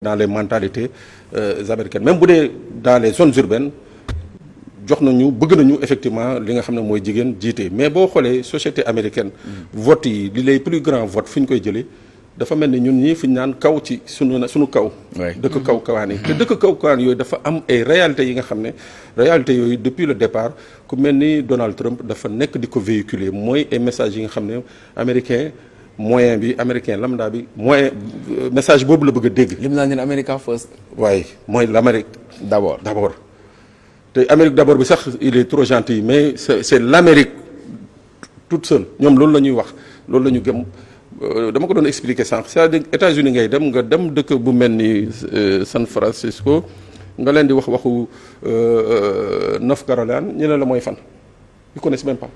dans les mentalités américaines même bu dee dans les zones urbaines jox nañu bëgg nañu effectivement li nga xam ne mooy jigéen jiite mais boo xoolee société américaine vote yi li les plus grands votes fu ñu koy jëlee dafa mel ni ñun ñii fi ñu naan kaw ci suñu kaw dëkk kaw kawaan yi te dëkk kaw kawaan yooyu dafa am ay réalités yi nga xam ne réalités yooyu depuis le départ ku mel ni Donald Trump dafa nekk di ko véhiculer mooy ay messages yi nga xam ne moyen bi américain lambda bi moyen message boobu la bëgg a dégg. lim naa ne America first. waaye mooy l'Amérique d'abord te Amérique d'abord bi sax il est trop gentil mais c'est l'Amérique toute seule ñoom loolu la ñuy wax loolu la ñu gëm dama ko doon expliquer sànq c'est-à-dire États-Unis ngay dem nga dem dëkk bu mel ni San Francisco nga leen di waxu North Carolina ñu ne la mooy fan ils connaissent même pas.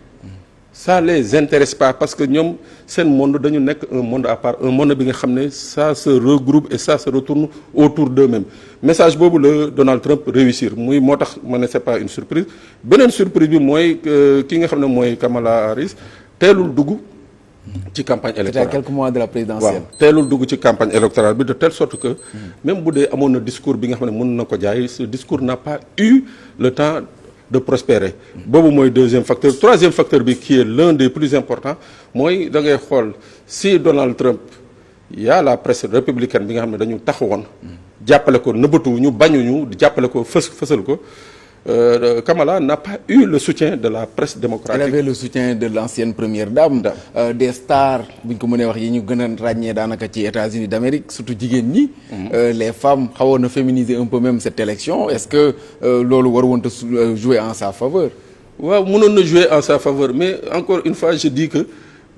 Ça les intéresse pas parce que ñoom seen monde dañu nekk un monde à part un monde bi nga xam ne ça se regroupe et ça se retourne autour d'eux-mêmes message boobu la Donald Trump réussir muy moo tax ma ne c'est pas une surprise beneen surprise bi mooy ki nga xam ne mooy Kamala Harris teelul dugg ci campagne électorale. C'était à quelques mois de la présidentielle. waaw teelul dugg ci campagne électorale bi de telle sorte que même bu dee amoon na discours bi nga xam ne mën na ko jaay ce discours n'a pas eu le temps de prospérer boobu mooy deuxième facteur troisième facteur bi qui est l'un des plus importants mooy da ngay xool si Donald Trump y a la presse républicaine bi nga xam ne dañu taxawoon jàppale ko nëbbatu ñu bañuñu jàppale ko fësal ko Kamala n'a pas eu le soutien de la presse démocratique. Elle avait le soutien de l'ancienne première dame. Des stars bu ñu ko mënee wax yi ñu gën a ràññee daanaka ci États-Unis d'Amérique surtout jigéen ñi. Les femmes xawoon na féminiser un peu même cette élection est-ce que loolu war woon a jouer en sa faveur. waaw mënoon na jouer en sa faveur mais encore une fois je dis que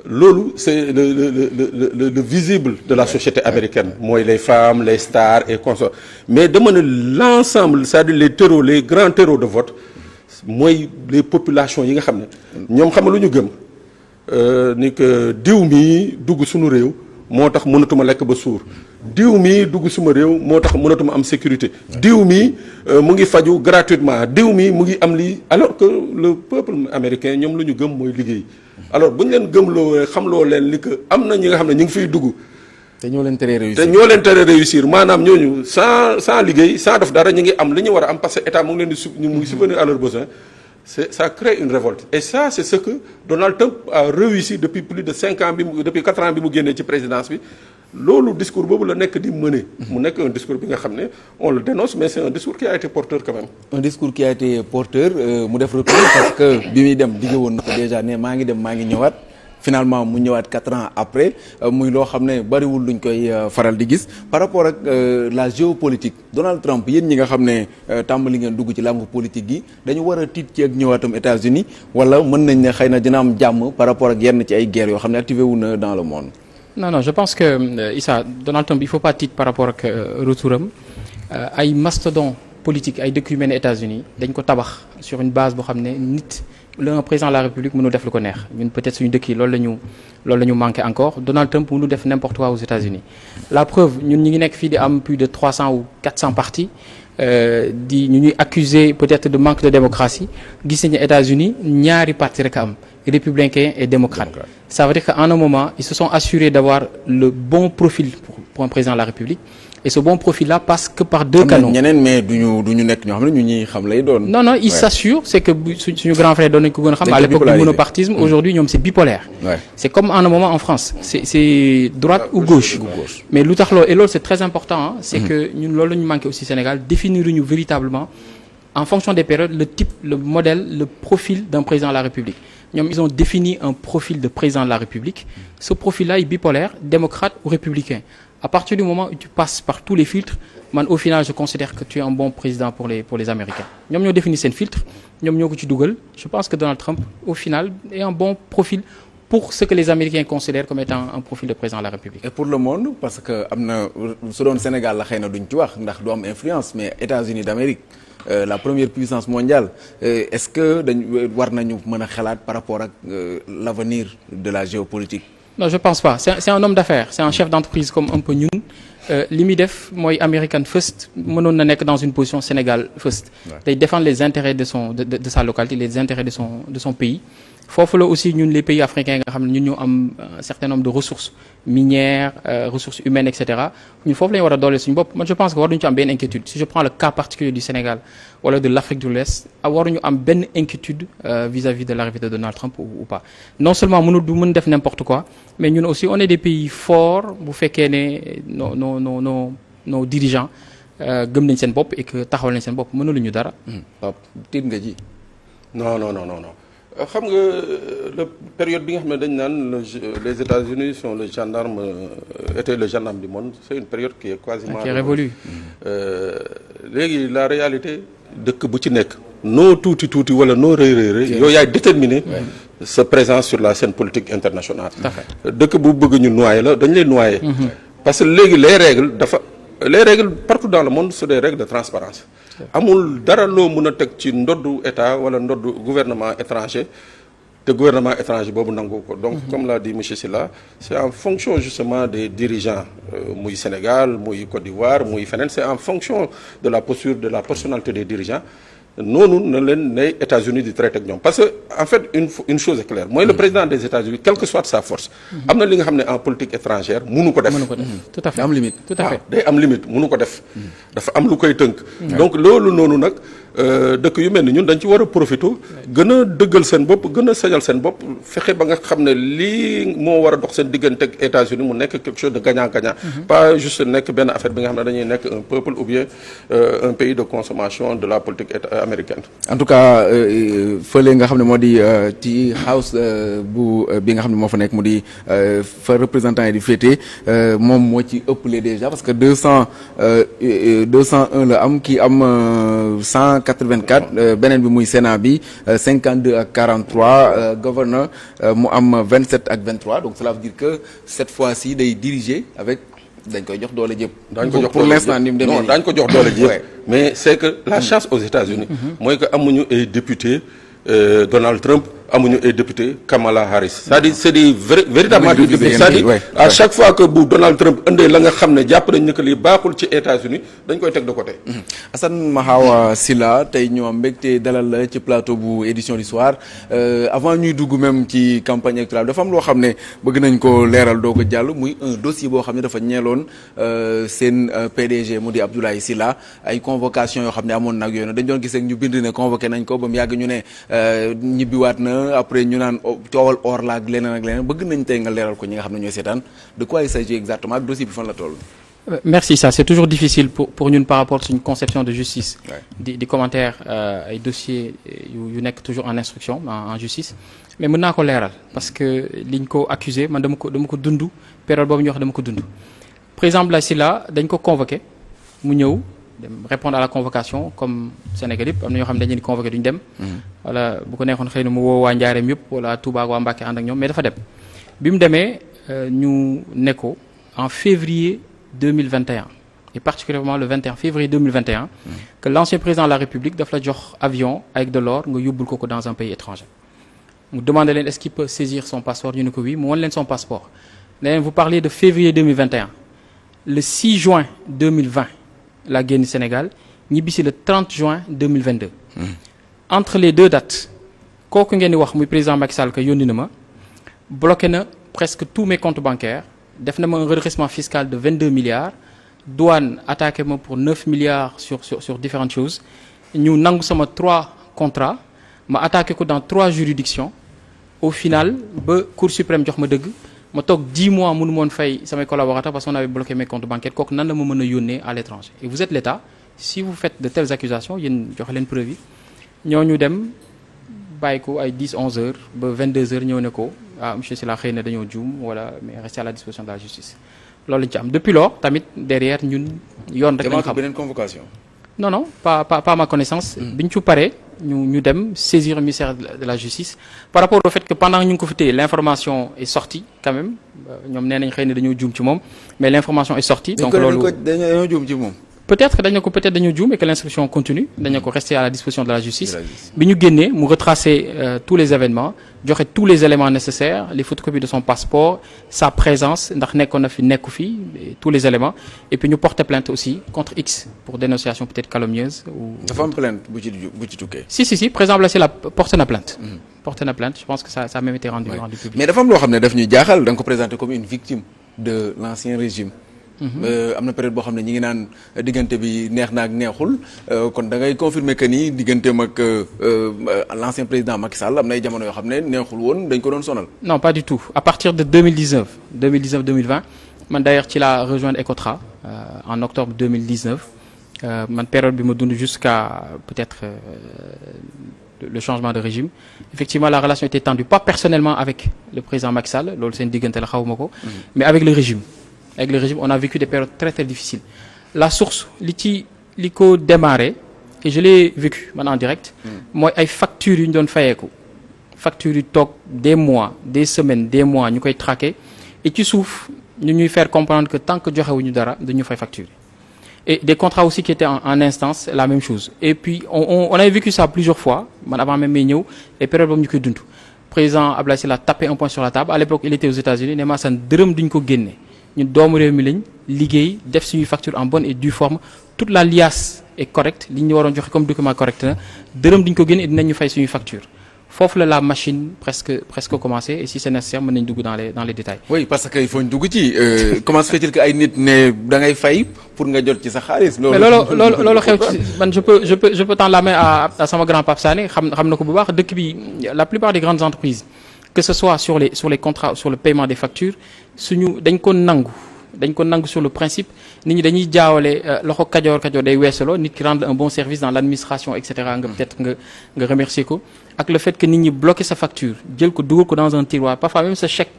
loolu c'est le visible de la société américaine mooy les femmes les stars et consorts mais dama ne l'ensemble c'est-à-dire les terreaux les grands terreaux de vote mooy les populations yi nga xam ne ñoom xam nga lu ñu gëm ni que diw mi dugg suñu réew moo tax mënatuma lekk ba suur diw mi dugg suma réew moo tax mënatuma am sécurité diw mi mu ngi faju gratuitement diw mi mu ngi am lii alors que le peuple américain ñoom lu ñu gëm mooy liggéey alors bu ñu leen gëmloo xamloo leen li que am na ñi nga xam ne ñu ngi fiy dugg te ñoo leen teree réussir maanaam ñooñu sans liggéey sans def dara ñu ngi am li ñu war a am parce que état mu ngi leen di mu ngi subvenir à leurs besoins ça crée une révolte et ça c'est ce que Donald Trump a réussi depuis plus de 5 ans depuis 4 ans bi mu génnee ci présidence bi loolu discours boobu la nekk di mener mu nekk un discours bi nga xam ne on le dénonce mais c'est un discours qui a été porteur quand même. Un discours qui a été porteur mu def retour parce que bi muy dem digge woon na ko déjà ne maa ngi dem maa ngi ñëwaat finalement mu ñëwaat 4 ans après muy loo xam ne bariwul luñ koy faral di gis par rapport ak la géopolitique Donald Trump yéen ñi nga xam ne tàmbali ngeen dugg ci làngu politique gi dañu war a tiit ci ak ñëwaatam États-Unis wala mën nañ ne xëy na dina am jàmm par rapport ak yenn ci ay guerres yoo xam ne activé wu na dans le monde. Non, je pense que Issa Donald Trump il faut pas tiit par rapport ak retouram ay mastodon politique ay dëkk yu mel ne États-Unis dañ ko tabax sur une base boo xam ne nit le président de la République mënu def lu ko neex ñun peut-être suñu dëkk yi loolu la ñu manqué encore Donald Trump mënu def n'importe quoi aux États-Unis la preuve ñun ñu ngi nekk fii di am plus de 300 ou 400 partis di ñu ñuy accuser peut-être de manque de démocratie gis nañu États-Unis ñaari parti rek a am républicain et démocrate ça veut dire qu'en un moment ils se sont assurés d'avoir le bon profil pour un président de la République et ce bon profil-là passe que par deux canaux. ñeneen mais duñu nekk ñoo xam ne ñu ñuy xam lay doon. Non il s'assure c'est que suñu grand frère doon nañu ko gën a xam à l'époque du monopartisme aujourd'hui ñoom c'est bipolaire. C'est comme en un moment en France c'est droite ou gauche. Mais lu tax loolu et loolu c'est très important c'est que ñun loolu la ñu manqué aussi Sénégal définir ñu véritablement en fonction des périodes le type le modèle le profil d'un président de la République. ñoom ils ont défini un profil de président de la République ce profil-là est bipolaire démocrate ou républicain à partir du moment où tu passes par tous les filtres man au final je considère que tu es un bon président pour les Américains ñoom ñoo défini seen filtre ñoom ñoo ko ci dugal je pense que Donald Trump au final est un bon profil pour ce que les Américains considèrent comme étant un profil de président de la République. Et pour le monde parce que am na su doon Sénégal la xëy na duñ ci wax ndax du am influence mais États-Unis d'Amérique la première puissance mondiale est-ce que dañ war nañu mën a xalaat par rapport ak l'avenir de la géopolitique. Non je pense pas c'est un homme d'affaires c'est un chef d'entreprise comme un peu ñun li muy def mooy American first mënoon na nekk dans une position Sénégal first day défendre les intérêts de sa localité les intérêts de son pays foofu la aussi ñun les pays africains nga xam ne ñun ñoo am un certain nombre de ressources minières ressources humaines et cetera ñun foofu la ñu war a doole suñu bopp man je pense que waruñu ci am benn inquiétude si je prends le cas particulier du Sénégal wala de l'Afrique de l'Ouest waruñu am benn inquiétude vis-à-vis de l'arrivée de Donald Trump ou pas non seulement du mën def n'importe quoi mais ñun aussi on est des pays forts bu fekkee ne nos dirigeants gëm nañ seen bopp et que taxawal nañ seen bopp mënaluñu dara. waaw tiit nga ji. non xam nga la période bi nga xam ne dañ naan les États-Unis sont le gendarme étaient le gendarme du monde c'est une période qui est quasiment qui est révolue. léegi la réalité dëkk bu ci nekk noo tuuti wala noo rëy yow yaay déterminer sa présence sur la scène politique internationale. dëkk bu bëgg ñu noyer la dañ lay noyer. parce que léegi les règles partout dans le monde c'est des règles de transparence amul dara loo mën a teg ci ndoddu état wala ndoddu gouvernement étranger te gouvernement étranger boobu nangu ko donc comme l'a dit monsieur Sylla c'est en fonction justement des dirigeants muy Sénégal muy Côte d'Ivoire muy feneen c'est en fonction de la posture de la personnalité des dirigeants noonu na leen ne États-Unis di traité ak ñoom parce que en fait une chose est claire mooy le président des États-Unis quelle que soit sa force am na li nga xam ne en politique étrangère mënu ko def tout à fait am limite tout à fait day am limite mënu ko def dafa am lu koy tënk donc loolu noonu nag dëkk yu mel ni ñun dañ ci war a profiter gën a dëggal seen bopp gën a sañal seen bopp fexe ba nga xam ne lii moo war a dox seen diggante ak États-Unis mu nekk quelque chose de gagnant-gagnant pas juste nekk benn affaire bi nga xam ne dañuy nekk un peuple ou bien un pays de consommation de la politique américaine. En tout cas fële nga xam ne moo di ci house bi nga xam ne moo fa nekk mu di fa représentant yi di féete moom moo ci ëppale déjà parce que 201 la am kii am 184 beneen bi muy Sénat bi 52 ak 43 gouverneur mu am 27 ak 23 donc cela veut dire que cette fois-ci day diriger avec. dañ koy jox doole jëpp. dañ ko jox pour l'instant ni mu demee non dañ ko jox doole jëpp mais c'est que la chance aux États-Unis mooy que amuñu ay député Donald Trump amuñu ay député Kamala Harris c'est-à-dire c'est des véritablement des députés c'est-à-dire à chaque fois que bu Donald Trump indee la nga xam ne jàpp nañ ne que lii baaxul ci États-Unis dañ koy teg de côté. Assane Mahawa Sylla tey ñoo am mbégte dalal la ci plateau bu édition du soir avant ñuy dugg même ci campagne électorale dafa am loo xam ne bëgg nañ ko leeral doo ko jàll muy un dossier boo xam ne dafa ñeeloon seen PDG mu di Abdoulaye Sylla ay convocation yoo xam ne amoon nag yooyu dañ doon gis rek ñu bind ne convoqué nañ ko ba mu yàgg ñu ne ñibbiwaat na après ñu naan coowal or la ak leneen bëgg nañ tey nga leeral ko ñi nga xam ne ñooy seetaan de quoi il s'agit exactement ak dossier bi fan la toll. Merci, ça c'est toujours difficile pour ñun par rapport à une conception de justice di commentaire ay dossiers yu nekk toujours en instruction en justice mais mën naa ko leeral parce que liñ ko accusé man dama ko dund période boobu ñu wax dama ko dund président Abdoulaye Sylla dañ ko convoqué mu ñëw dem répondre à la convocation comme Sénégal yëpp am na ñoo xam ne dañu leen di convoqué duñu dem wala bu ko neexoon xëy na mu woo waa Njaareem yëpp wala Touba ak waa Mbacké ànd ak ñoom mais dafa dem bi mu demee ñu ne ko en février 2021 et particulièrement le 21 février 2021 que l'ancien président de la République daf la jox avion avec de l'or nga yóbbul ko dans un pays étranger mu demandé leen est-ce qu'il peut saisir son passeport ñu ne ko oui mu wan leen son passeport ne leen vous parlez de février 2021 le 6 juin 2020 la génn Sénégal ñibbisi le 30 juin 2022 entre les deux dates kooku ngeen di wax muy président Macky Sall que yónni na ma bloqué na presque tous mes comptes bancaires def na ma un redressement fiscal de 22 milliards douane attaqué ma pour 9 milliards sur différentes choses ñu nangu sama 3 contrats ma attaqué ko dans 3 juridictions au final ba Cour suprême jox ma dëgg ma toog 10 mois mënu moon fay samay collaborateurs parce qu'on avait bloqué mes comptes bancaires kooku nan la ma mën a yónnee à l'étranger et vous êtes l'État si vous faites de telles accusations yéen joxe leen preuve yi ñooñu dem bàyyi ko ay 10-11 heures ba 22 heures ñëw ne ko monsieur Sylla xëy na dañoo juum wala mais restez à la disposition de la justice loolu lañ ci am depuis lors tamit derrière ñun yoon rek lañ xam beneen convocation. non pas ma connaissance bi ñu ci paree ñu dem saisir le ministère de la justice par rapport au fait que pendant ñu ngi ko fi téye l'information est sortie quand même ñoom nee nañ xëy na dañoo juum ci moom mais l'information est sortie donc loolu dañoo juum ci moom. peut-être que dañu juum et que l'instruction continue dañu ko rester à la disposition de la justice bi ñu génnee mu retracer tous les événements joxe tous les éléments nécessaires les photocopies de son passeport sa présence ndax nekkoon na fi nekku fi tous les éléments et puis ñu porter plainte aussi contre X pour dénonciation peut-être calomnieuse ou dafa am plainte bu ci tukkee. si président Abdoulaye Sylla porté na plainte porté na plainte je pense que ça a même été rendu public. mais dafa am loo xam ne daf ñuy jaaxal da nga ko présenté comme une victime de l'ancien régime. am na période boo xam ne ñi ngi naan diggante bi neex na ak neexul kon da ngay confirmer que ni digganteem ak l'ancien président Macky Sall am na ay jamono yoo xam ne neexul woon dañ ko doon sonal. non pas du tout à partir de 2019-2020 man d'ailleurs ci la rejoindre Ecotra en octobre 2019 man période bi ma dund jusqu'à peut-être le changement de régime effectivement la relation était tendue pas personnellement avec le président Macky Sall loolu seen diggante la xawma ko mais avec le régime on a vécu des périodes très très difficiles la source li ko démarré et je l'ai vécu man en direct mooy ay factures yu ñu doon fayeeku factures yu toog des mois des semaines des mois ñu koy traquer et ci suuf ñu ñuy faire comprendre que tant que joxewuñu dara dañu fay facturer et des contrats aussi qui étaient en instance la même chose et puis on avait vécu ça plusieurs fois man avant même may ñëw les périodes boobu ñu koy dund président Abdoulaye Sylla a tapé un point sur la table à l'époque il était aux États-Unis ne ma san dërëm duñ ko génne ñun doomu réew mi lañ liggéey def suñuy facture en bonne et due forme toute la liasse est correcte li ñu waroon joxe comme document correct na dërëm duñ ko génne et dinañu fay suñuy facture foofu la machine presque commencé et si c'est nécessaire mën nañ dugg dans les détails. oui parce que il faut ñu dugg ci comment se fait-il que ay nit ne da ngay fay pour nga jot ci sa xaalis. loolu xew ci man je peux tendre la main à sama grand Pape Sané xam na ko bu baax dëkk bi la plupart des grandes entreprises que ce soit sur les contrats sur le paiement des factures dañ ko nangu sur le principe nit ñi dañuy jaawale loxo kajoor day weesaloo nit ki rendre un bon service dans l'administration et cetera nga peut-être nga remercier ko ak le fait que nit ñi bloquer sa facture jël ko dugal ko dans un tiroir parfois même sa chèque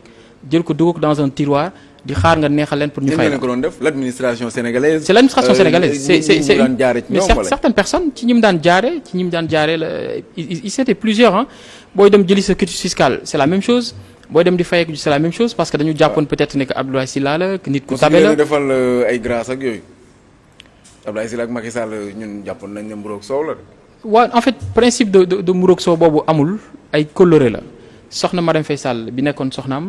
jël ko dugal ko dans un tiroir di xaar nga neexal leen pour ñu fay la. ko doon def l'administration sénégalaise. c'est l'administration sénégalaise c'est mais certaines personnes ci ñi mu daan jaare la ils étaient plusieurs booy dem jëli sa quitus fiscal c'est la même chose. booy dem di fayeeku c'est la même chose parce que dañu jàppoon peut-être ne que Abdoulaye Sylla la que nit ku tabe la defal ay grâce ak yooyu Abdoulaye Sylla ak Macky Sall ñun jàppoon nañ ne mburoog soow la de. waaw en fait principe de mburoog soow boobu amul ay coloré la soxna Marème Faye Sall bi nekkoon soxnaam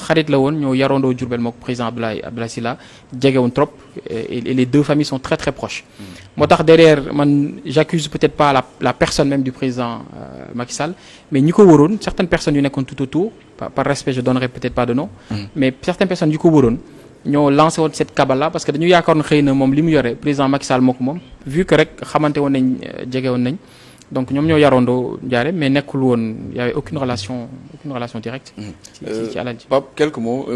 xarit la woon ñoo yarandoo Diourbel mook président Abdoulaye Sylla jegewoon trop et les deux familles sont très très proches. moo tax derrière man j'accuse peut-être pas la personne même du président Macky Sall mais ñi ko wëroon certaines personnes yu nekkoon tout autour par respect je donnerai peut-être pas de nom. mais certaines personnes yu ko wëroon ñoo lancé woon cette cabale là parce que dañu yaakaar na xëy na moom li mu yore président Macky Sall moo ko moom vu que rek xamante woon nañ jege woon nañ. donc ñoom ñoo yarandoo Ndiarème mais nekkul woon y avait aucune relation directe. ci alal ji. Pape quelques mots.